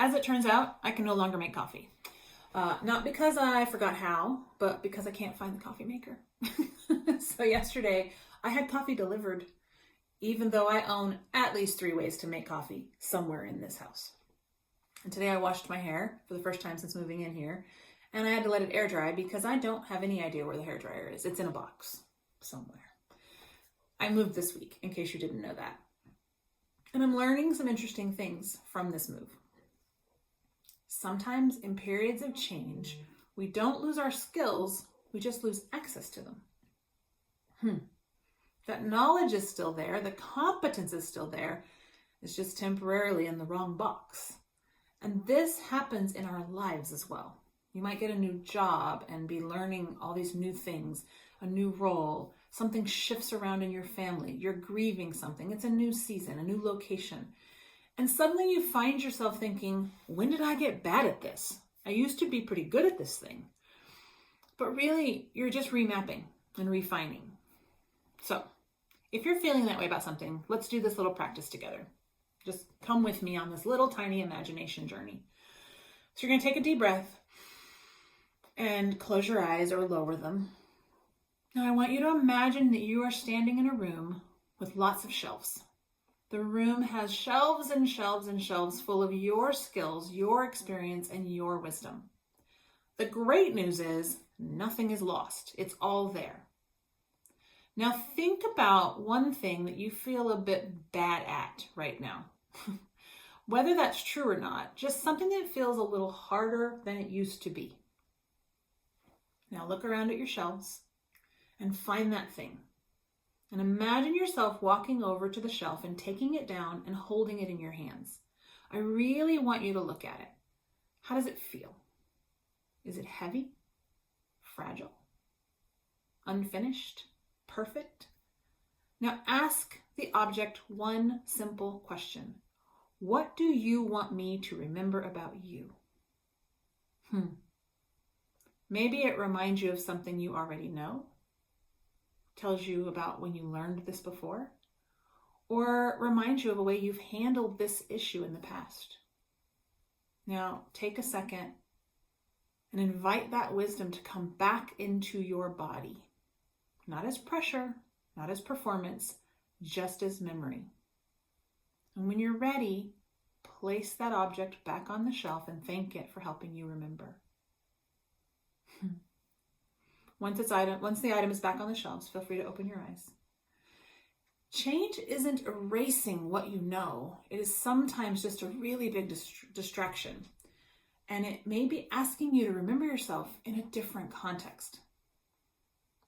As it turns out, I can no longer make coffee. Not because I forgot how, but because I can't find the coffee maker. So yesterday, I had coffee delivered, even though I own at least 3 ways to make coffee somewhere in this house. And today I washed my hair for the first time since moving in here, and I had to let it air dry because I don't have any idea where the hairdryer is. It's in a box somewhere. I moved this week, in case you didn't know that. And I'm learning some interesting things from this move. Sometimes in periods of change, we don't lose our skills, we just lose access to them. That knowledge is still there, the competence is still there, it's just temporarily in the wrong box. And this happens in our lives as well. You might get a new job and be learning all these new things, a new role, something shifts around in your family, you're grieving something, it's a new season, a new location. And suddenly you find yourself thinking, when did I get bad at this? I used to be pretty good at this thing. But really, you're just remapping and refining. So, if you're feeling that way about something, let's do this little practice together. Just come with me on this little tiny imagination journey. So you're going to take a deep breath and close your eyes or lower them. Now I want you to imagine that you are standing in a room with lots of shelves. The room has shelves and shelves and shelves full of your skills, your experience, and your wisdom. The great news is nothing is lost. It's all there. Now think about one thing that you feel a bit bad at right now. Whether that's true or not, just something that feels a little harder than it used to be. Now look around at your shelves and find that thing. And imagine yourself walking over to the shelf and taking it down and holding it in your hands. I really want you to look at it. How does it feel? Is it heavy? Fragile? Unfinished? Perfect? Now ask the object one simple question. What do you want me to remember about you? Maybe it reminds you of something you already know, tells you about when you learned this before, or reminds you of a way you've handled this issue in the past. Now take a second and invite that wisdom to come back into your body. Not as pressure, not as performance, just as memory. And when you're ready, place that object back on the shelf and thank it for helping you remember. Once the item is back on the shelves, feel free to open your eyes. Change isn't erasing what you know. It is sometimes just a really big distraction. And it may be asking you to remember yourself in a different context.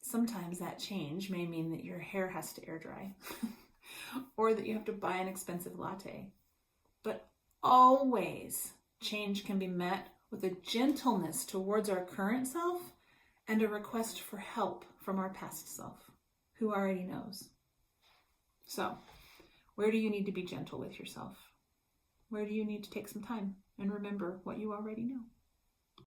Sometimes that change may mean that your hair has to air dry or that you have to buy an expensive latte. But always change can be met with a gentleness towards our current self and a request for help from our past self, who already knows. So, where do you need to be gentle with yourself? Where do you need to take some time and remember what you already know?